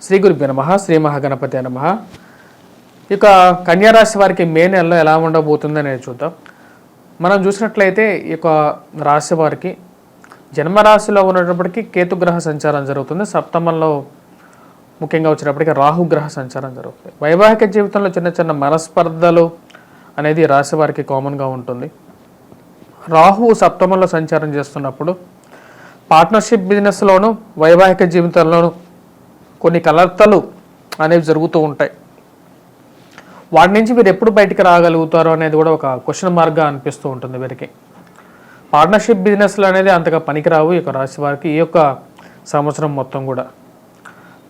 శ్రీ గురుభ్యో నమః. శ్రీ మహాగణపతి నమః. ఇక కన్యారాశి వారికి మే నెలలో ఎలా ఉండబోతుంది అనేది చూద్దాం. మనం చూసినట్లయితే ఈ యొక్క రాశి వారికి జన్మరాశిలో ఉన్నప్పటికీ కేతుగ్రహ సంచారం జరుగుతుంది. సప్తమంలో ముఖ్యంగా వచ్చినప్పటికీ రాహుగ్రహ సంచారం జరుగుతుంది. వైవాహిక జీవితంలో చిన్న చిన్న మనస్పర్ధలు అనేది రాశి వారికి కామన్గా ఉంటుంది. రాహువు సప్తమంలో సంచారం చేస్తున్నప్పుడు పార్ట్నర్షిప్ బిజినెస్లోను వైవాహిక జీవితంలోనూ కొన్ని కలర్తలు అనేవి జరుగుతూ ఉంటాయి. వాటి నుంచి వీరు ఎప్పుడు బయటికి రాగలుగుతారో అనేది కూడా ఒక క్వశ్చన్ మార్క్గా అనిపిస్తూ ఉంటుంది వీరికి. పార్ట్నర్షిప్ బిజినెస్లు అనేది అంతగా పనికిరావు ఈ యొక్క రాశి వారికి. ఈ యొక్క సంవత్సరం మొత్తం కూడా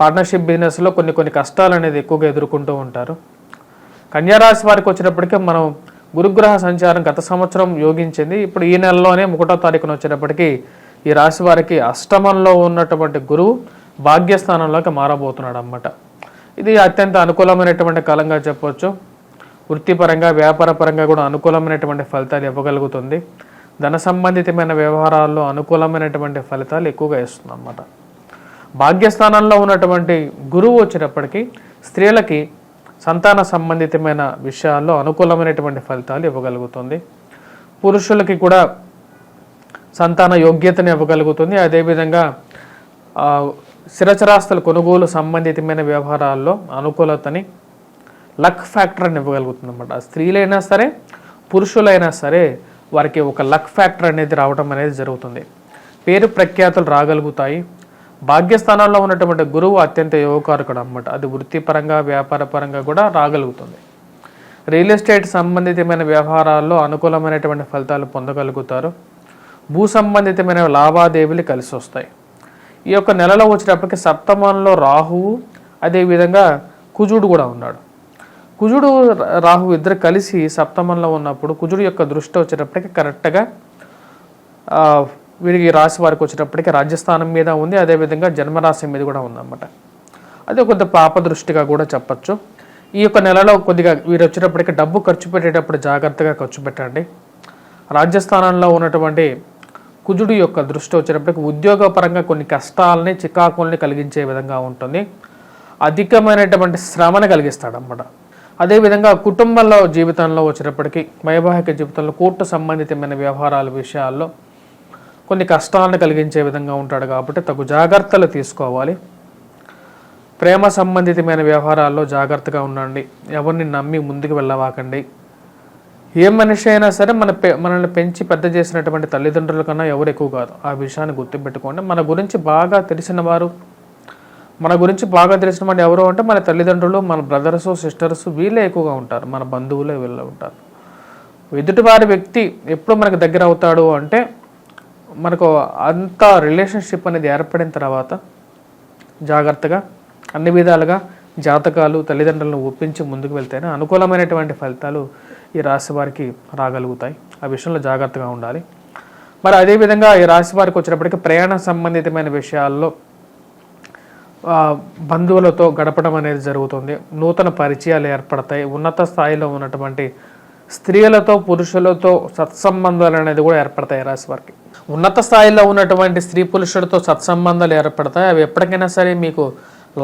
పార్ట్నర్షిప్ బిజినెస్లో కొన్ని కష్టాలు అనేది ఎక్కువగా ఎదుర్కొంటూ ఉంటారు. కన్యారాశి వారికి వచ్చినప్పటికీ మనం గురుగ్రహ సంచారం గత సంవత్సరం యోగించింది. ఇప్పుడు ఈ నెలలోనే 1వ తారీఖున వచ్చేటప్పటికి ఈ రాశి వారికి అష్టమంలో ఉన్నటువంటి గురువు భాగ్యస్థానంలోకి మారబోతున్నాడు అన్నమాట. ఇది అత్యంత అనుకూలమైనటువంటి కాలంగా చెప్పవచ్చు. వృత్తిపరంగా వ్యాపారపరంగా కూడా అనుకూలమైనటువంటి ఫలితాలు ఇవ్వగలుగుతుంది. ధన సంబంధితమైన వ్యవహారాల్లో అనుకూలమైనటువంటి ఫలితాలు ఎక్కువగా ఇస్తుంది అన్నమాట. భాగ్యస్థానంలో ఉన్నటువంటి గురువు వచ్చినప్పటికీ స్త్రీలకి సంతాన సంబంధితమైన విషయాల్లో అనుకూలమైనటువంటి ఫలితాలు ఇవ్వగలుగుతుంది. పురుషులకి కూడా సంతాన యోగ్యతను ఇవ్వగలుగుతుంది. అదేవిధంగా స్థిరచరాస్తుల కొనుగోలు సంబంధితమైన వ్యవహారాల్లో అనుకూలతని లక్ ఫ్యాక్టర్ని ఇవ్వగలుగుతుంది అన్నమాట. స్త్రీలైనా సరే పురుషులైనా సరే వారికి ఒక లక్ ఫ్యాక్టర్ అనేది రావడం అనేది జరుగుతుంది. పేరు ప్రఖ్యాతులు రాగలుగుతాయి. భాగ్యస్థానాల్లో ఉన్నటువంటి గురువు అత్యంత యోగకారకుడు అన్నమాట. అది వృత్తిపరంగా వ్యాపారపరంగా కూడా రాగలుగుతుంది. రియల్ ఎస్టేట్ సంబంధితమైన వ్యవహారాల్లో అనుకూలమైనటువంటి ఫలితాలు పొందగలుగుతారు. భూ సంబంధితమైన లావాదేవీలు కలిసి వస్తాయి. ఈ యొక్క నెలలో వచ్చేటప్పటికి సప్తమంలో రాహువు అదేవిధంగా కుజుడు కూడా ఉన్నాడు. కుజుడు రాహువు ఇద్దరు కలిసి సప్తమంలో ఉన్నప్పుడు కుజుడు యొక్క దృష్టి వచ్చేటప్పటికి కరెక్ట్గా వీరికి రాశి వారికి వచ్చేటప్పటికి రాజ్యస్థానం మీద ఉంది. అదేవిధంగా జన్మరాశి మీద కూడా ఉందన్నమాట. అది కొంత పాప దృష్టిగా కూడా చెప్పచ్చు. ఈ యొక్క నెలలో కొద్దిగా వీరు వచ్చేటప్పటికి డబ్బు ఖర్చు పెట్టేటప్పుడు జాగ్రత్తగా ఖర్చు పెట్టండి. రాజ్యస్థానంలో ఉన్నటువంటి కుజుడు యొక్క దృష్టి వచ్చేటప్పటికి ఉద్యోగపరంగా కొన్ని కష్టాలని చికాకుల్ని కలిగించే విధంగా ఉంటుంది. అధికమైనటువంటి శ్రమను కలిగిస్తాడు అన్నమాట. అదేవిధంగా కుటుంబంలో జీవితంలో వచ్చేటప్పటికి వైవాహిక జీవితంలో కోర్టు సంబంధితమైన వ్యవహారాల విషయాల్లో కొన్ని కష్టాలను కలిగించే విధంగా ఉంటాడు కాబట్టి తగు జాగ్రత్తలు తీసుకోవాలి. ప్రేమ సంబంధితమైన వ్యవహారాల్లో జాగ్రత్తగా ఉండండి. ఎవరిని నమ్మి ముందుకు వెళ్ళవాకండి. ఏ మనిషి అయినా సరే మనల్ని పెంచి పెద్ద చేసినటువంటి తల్లిదండ్రుల కన్నా ఎవరు ఎక్కువ కాదు. ఆ విషయాన్ని గుర్తుపెట్టుకోండి. మన గురించి బాగా తెలిసిన వారు ఎవరు అంటే మన తల్లిదండ్రులు, మన బ్రదర్స్ సిస్టర్స్ వీళ్ళే ఎక్కువగా ఉంటారు. మన బంధువులే వీళ్ళే ఉంటారు. ఎదుటివారి వ్యక్తి ఎప్పుడు మనకు దగ్గర అవుతాడు అంటే మనకు అంత రిలేషన్షిప్ అనేది ఏర్పడిన తర్వాత జాగ్రత్తగా అన్ని విధాలుగా జాతకాలు తల్లిదండ్రులను ఒప్పించి ముందుకు వెళ్తేనే అనుకూలమైనటువంటి ఫలితాలు ఈ రాశి వారికి రాగలుగుతాయి. ఆ విషయంలో జాగ్రత్తగా ఉండాలి. మరి అదేవిధంగా ఈ రాశి వారికి వచ్చినప్పటికీ ప్రయాణ సంబంధితమైన విషయాల్లో బంధువులతో గడపడం అనేది జరుగుతుంది. నూతన పరిచయాలు ఏర్పడతాయి. ఉన్నత స్థాయిలో ఉన్నటువంటి స్త్రీలతో పురుషులతో సత్సంబంధాలు అనేది కూడా ఏర్పడతాయి. రాశి వారికి ఉన్నత స్థాయిలో ఉన్నటువంటి స్త్రీ పురుషులతో సత్సంబంధాలు ఏర్పడతాయి. అవి ఎప్పటికైనా సరే మీకు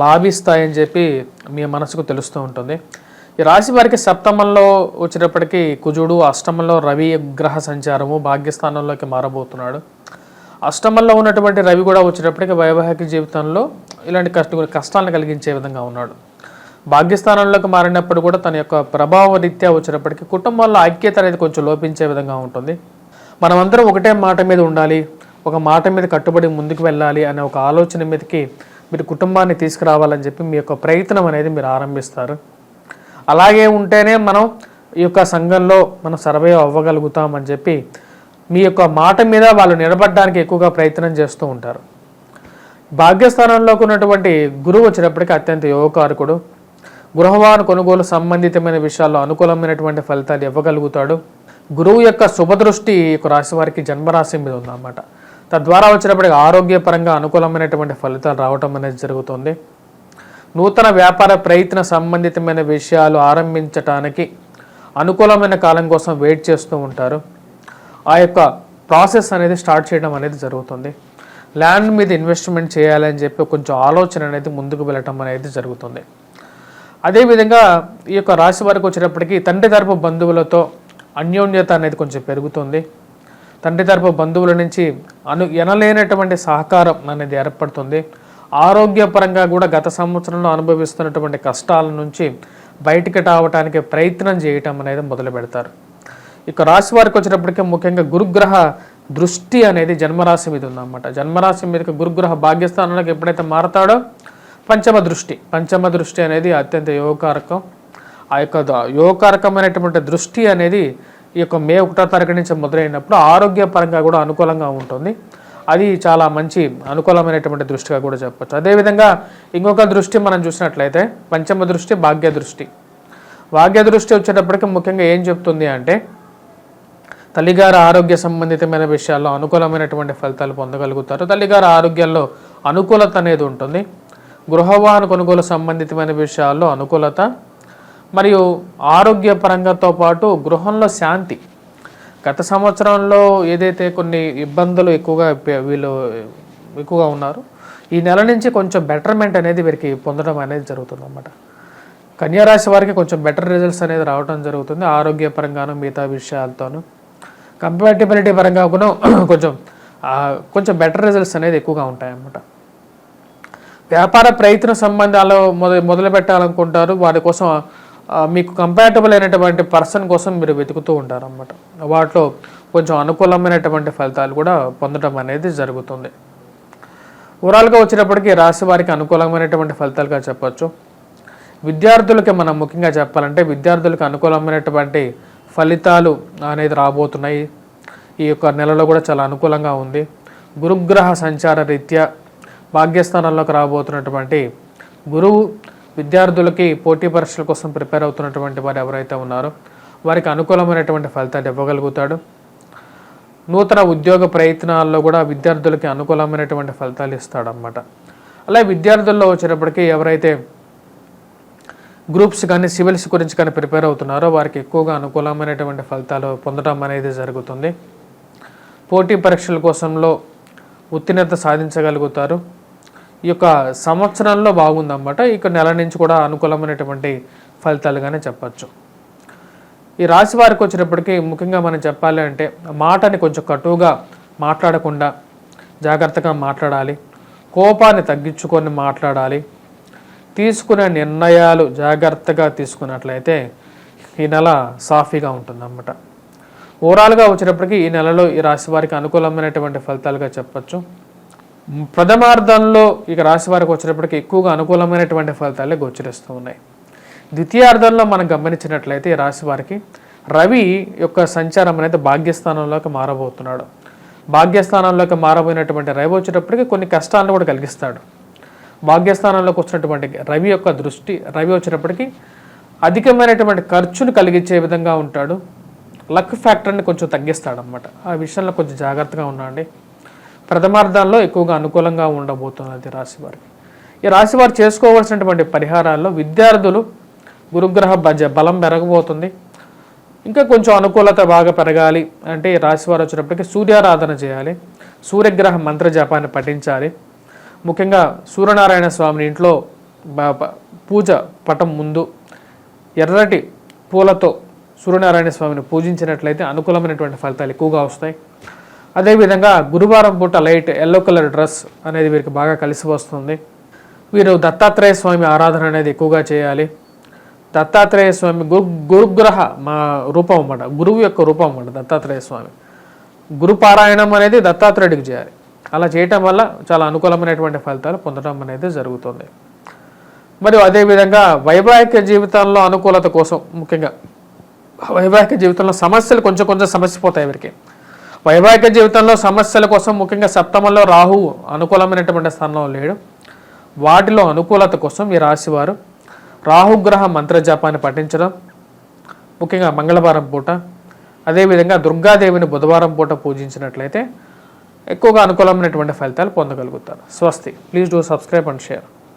లాభిస్తాయని చెప్పి మీ మనసుకు తెలుస్తూ ఉంటుంది. ఈ రాశి వారికి సప్తమంలో వచ్చేటప్పటికి కుజుడు, అష్టమంలో రవి గ్రహ సంచారము భాగ్యస్థానంలోకి మారబోతున్నాడు. అష్టమంలో ఉన్నటువంటి రవి కూడా వచ్చేటప్పటికి వైవాహిక జీవితంలో ఇలాంటి కష్టాలను కలిగించే విధంగా ఉన్నాడు. భాగ్యస్థానంలోకి మారినప్పుడు కూడా తన యొక్క ప్రభావ రీత్యా వచ్చేటప్పటికి కుటుంబంలో ఐక్యత అనేది కొంచెం లోపించే విధంగా ఉంటుంది. మనమందరం ఒకటే మాట మీద ఉండాలి, ఒక మాట మీద కట్టుబడి ముందుకు వెళ్ళాలి అనే ఒక ఆలోచన మీదకి మీరు కుటుంబాన్ని తీసుకురావాలని చెప్పి మీ యొక్క ప్రయత్నం అనేది మీరు ఆరంభిస్తారు. అలాగే ఉంటేనే మనం ఈ యొక్క సంఘంలో మనం సర్వైవ్ అవ్వగలుగుతామని చెప్పి మీ యొక్క మాట మీద వాళ్ళు నిలబడడానికి ఎక్కువగా ప్రయత్నం చేస్తూ ఉంటారు. భాగ్యస్థానంలోకి ఉన్నటువంటి గురువు వచ్చినప్పటికీ అత్యంత యోగకారకుడు. గృహవాహన కొనుగోలు సంబంధితమైన విషయాల్లో అనుకూలమైనటువంటి ఫలితాలు ఇవ్వగలుగుతాడు. గురువు యొక్క శుభదృష్టి ఈ యొక్క రాశి వారికి జన్మరాశి మీద ఉందన్నమాట. తద్వారా వచ్చినప్పటికీ ఆరోగ్యపరంగా అనుకూలమైనటువంటి ఫలితాలు రావటం అనేది జరుగుతుంది. నూతన వ్యాపార ప్రయత్న సంబంధితమైన విషయాలు ఆరంభించటానికి అనుకూలమైన కాలం కోసం వెయిట్ చేస్తూ ఉంటారు. ఆ యొక్క ప్రాసెస్ అనేది స్టార్ట్ చేయడం అనేది జరుగుతుంది. ల్యాండ్ మీద ఇన్వెస్ట్మెంట్ చేయాలని చెప్పి కొంచెం ఆలోచన అనేది ముందుకు వెళ్ళటం అనేది జరుగుతుంది. అదేవిధంగా ఈ యొక్క రాశి వారికి వచ్చేటప్పటికి తండ్రి తరపు బంధువులతో అన్యోన్యత అనేది కొంచెం పెరుగుతుంది. తండ్రి తరపు బంధువుల నుంచి ఎనలేనటువంటి సహకారం అనేది ఏర్పడుతుంది. ఆరోగ్యపరంగా కూడా గత సంవత్సరంలో అనుభవిస్తున్నటువంటి కష్టాల నుంచి బయటికి రావడానికి ప్రయత్నం చేయటం అనేది మొదలు పెడతారు. ఇక రాశి వారికి వచ్చేటప్పటికీ ముఖ్యంగా గురుగ్రహ దృష్టి అనేది జన్మరాశి మీద ఉందన్నమాట. జన్మరాశి మీదకి గురుగ్రహ భాగ్యస్థానంలోకి ఎప్పుడైతే మారతాడో పంచమ దృష్టి అనేది అత్యంత యోగకారకం. ఆ యొక్క యోగకారకమైనటువంటి దృష్టి అనేది ఈ యొక్క మే 1వ తారీఖు నుంచి మొదలైనప్పుడు ఆరోగ్యపరంగా కూడా అనుకూలంగా ఉంటుంది. అది చాలా మంచి అనుకూలమైనటువంటి దృష్టిగా కూడా చెప్పచ్చు. అదేవిధంగా ఇంకొక దృష్టి మనం చూసినట్లయితే పంచమ దృష్టి భాగ్య దృష్టి వచ్చేటప్పటికి ముఖ్యంగా ఏం చెప్తుంది అంటే తల్లిగారి ఆరోగ్య సంబంధితమైన విషయాల్లో అనుకూలమైనటువంటి ఫలితాలు పొందగలుగుతారు. తల్లిగారి ఆరోగ్యంలో అనుకూలత అనేది ఉంటుంది. గృహవాహన కొనుగోలు సంబంధితమైన విషయాల్లో అనుకూలత మరియు ఆరోగ్యపరంగాతో పాటు గృహంలో శాంతి. గత సంవత్సరంలో ఏదైతే కొన్ని ఇబ్బందులు ఎక్కువగా ఉన్నారో ఈ నెల నుంచి కొంచెం బెటర్మెంట్ అనేది వీరికి పొందడం అనేది జరుగుతుంది అన్నమాట. కన్యారాశి వారికి కొంచెం బెటర్ రిజల్ట్స్ అనేది రావడం జరుగుతుంది. ఆరోగ్యపరంగాను మిగతా విషయాలతోనూ కంపాటిబిలిటీ పరంగా కూడా కొంచెం బెటర్ రిజల్ట్స్ అనేది ఎక్కువగా ఉంటాయన్నమాట. వ్యాపార ప్రయత్న సంబంధాలు మొదలు పెట్టాలనుకుంటారు. వారి కోసం మీకు కంపాటబుల్ అయినటువంటి పర్సన్ కోసం మీరు వెతుకుతూ ఉంటారు అన్నమాట. వాటిలో కొంచెం అనుకూలమైనటువంటి ఫలితాలు కూడా పొందడం అనేది జరుగుతుంది. ఓవరాల్గా వచ్చినప్పటికీ రాశి వారికి అనుకూలమైనటువంటి ఫలితాలుగా చెప్పచ్చు. విద్యార్థులకి మనం ముఖ్యంగా చెప్పాలంటే విద్యార్థులకు అనుకూలమైనటువంటి ఫలితాలు అనేది రాబోతున్నాయి. ఈ యొక్క నెలలో కూడా చాలా అనుకూలంగా ఉంది. గురుగ్రహ సంచార రీత్యా భాగ్యస్థానంలోకి రాబోతున్నటువంటి గురువు విద్యార్థులకి పోటీ పరీక్షల కోసం ప్రిపేర్ అవుతున్నటువంటి వారు ఎవరైతే ఉన్నారో వారికి అనుకూలమైనటువంటి ఫలితాలు ఇవ్వగలుగుతాడు. నూతన ఉద్యోగ ప్రయత్నాల్లో కూడా విద్యార్థులకి అనుకూలమైనటువంటి ఫలితాలు ఇస్తాడన్నమాట. అలాగే విద్యార్థుల్లో వచ్చేటప్పటికీ ఎవరైతే గ్రూప్స్ కానీ సివిల్స్ గురించి కానీ ప్రిపేర్ అవుతున్నారో వారికి ఎక్కువగా అనుకూలమైనటువంటి ఫలితాలు పొందడం అనేది జరుగుతుంది. పోటీ పరీక్షల కోసంలో ఉత్తీర్ణత సాధించగలుగుతారు. ఈ యొక్క సంవత్సరంలో బాగుందన్నమాట. ఇక నెల నుంచి కూడా అనుకూలమైనటువంటి ఫలితాలుగానే చెప్పచ్చు. ఈ రాశి వారికి వచ్చినప్పటికీ ముఖ్యంగా మనం చెప్పాలి అంటే మాటని కొంచెం కటువుగా మాట్లాడకుండా జాగ్రత్తగా మాట్లాడాలి. కోపాన్ని తగ్గించుకొని మాట్లాడాలి. తీసుకునే నిర్ణయాలు జాగ్రత్తగా తీసుకున్నట్లయితే ఈ నెల సాఫీగా ఉంటుందన్నమాట. ఓవరాల్గా వచ్చేటప్పటికి ఈ నెలలో ఈ రాశి వారికి అనుకూలమైనటువంటి ఫలితాలుగా చెప్పచ్చు. ప్రథమార్థంలో ఇక రాశి వారికి వచ్చేటప్పటికి ఎక్కువగా అనుకూలమైనటువంటి ఫలితాలే గోచరిస్తూ ఉన్నాయి. ద్వితీయార్థంలో మనం గమనించినట్లయితే ఈ రాశి వారికి రవి యొక్క సంచారం అనేది భాగ్యస్థానంలోకి మారబోతున్నాడు. భాగ్యస్థానంలోకి మారబోయినటువంటి రవి వచ్చేటప్పటికి కొన్ని కష్టాలను కూడా కలిగిస్తాడు. భాగ్యస్థానంలోకి వచ్చినటువంటి రవి యొక్క దృష్టి వచ్చేటప్పటికి అధికమైనటువంటి ఖర్చును కలిగించే విధంగా ఉంటాడు. లక్ ఫ్యాక్టర్ని కొంచెం తగ్గిస్తాడనమాట. ఆ విషయంలో కొంచెం జాగ్రత్తగా ఉండండి. ప్రథమార్థాల్లో ఎక్కువగా అనుకూలంగా ఉండబోతున్నది రాశివారికి. ఈ రాశివారు చేసుకోవాల్సినటువంటి పరిహారాల్లో విద్యార్థులు గురుగ్రహ బలం పెరగబోతుంది. ఇంకా కొంచెం అనుకూలత బాగా పెరగాలి అంటే ఈ రాశివారు వచ్చినప్పటికీ సూర్యారాధన చేయాలి. సూర్యగ్రహ మంత్ర జపాన్ని పఠించాలి. ముఖ్యంగా సూర్యనారాయణ స్వామిని ఇంట్లో పూజ పటం ముందు ఎర్రటి పూలతో సూర్యనారాయణ స్వామిని పూజించినట్లయితే అనుకూలమైనటువంటి ఫలితాలు ఎక్కువగా వస్తాయి. అదేవిధంగా గురువారం పూట లైట్ ఎల్లో కలర్ డ్రెస్ అనేది వీరికి బాగా కలిసి వస్తుంది. వీరు దత్తాత్రేయ స్వామి ఆరాధన అనేది ఎక్కువగా చేయాలి. దత్తాత్రేయ స్వామి గురుగ్రహ మా రూపం అన్నమాట, గురువు యొక్క రూపం అన్నమాట దత్తాత్రేయ స్వామి. గురుపారాయణం అనేది దత్తాత్రేయుడికి చేయాలి. అలా చేయటం వల్ల చాలా అనుకూలమైనటువంటి ఫలితాలు పొందడం అనేది జరుగుతుంది. మరియు అదేవిధంగా వైవాహిక జీవితంలో అనుకూలత కోసం ముఖ్యంగా వైవాహిక జీవితంలో సమస్యలు కొంచెం సమస్యపోతాయి వీరికి. వైవాహిక జీవితంలో సమస్యల కోసం ముఖ్యంగా సప్తమంలో రాహువు అనుకూలమైనటువంటి స్థానంలో లేడు. వాటిలో అనుకూలత కోసం ఈ రాశివారు రాహుగ్రహ మంత్రజపాన్ని పఠించడం, ముఖ్యంగా మంగళవారం పూట, అదేవిధంగా దుర్గాదేవిని బుధవారం పూట పూజించినట్లయితే ఎక్కువగా అనుకూలమైనటువంటి ఫలితాలు పొందగలుగుతారు. స్వస్తి. Please do subscribe and share.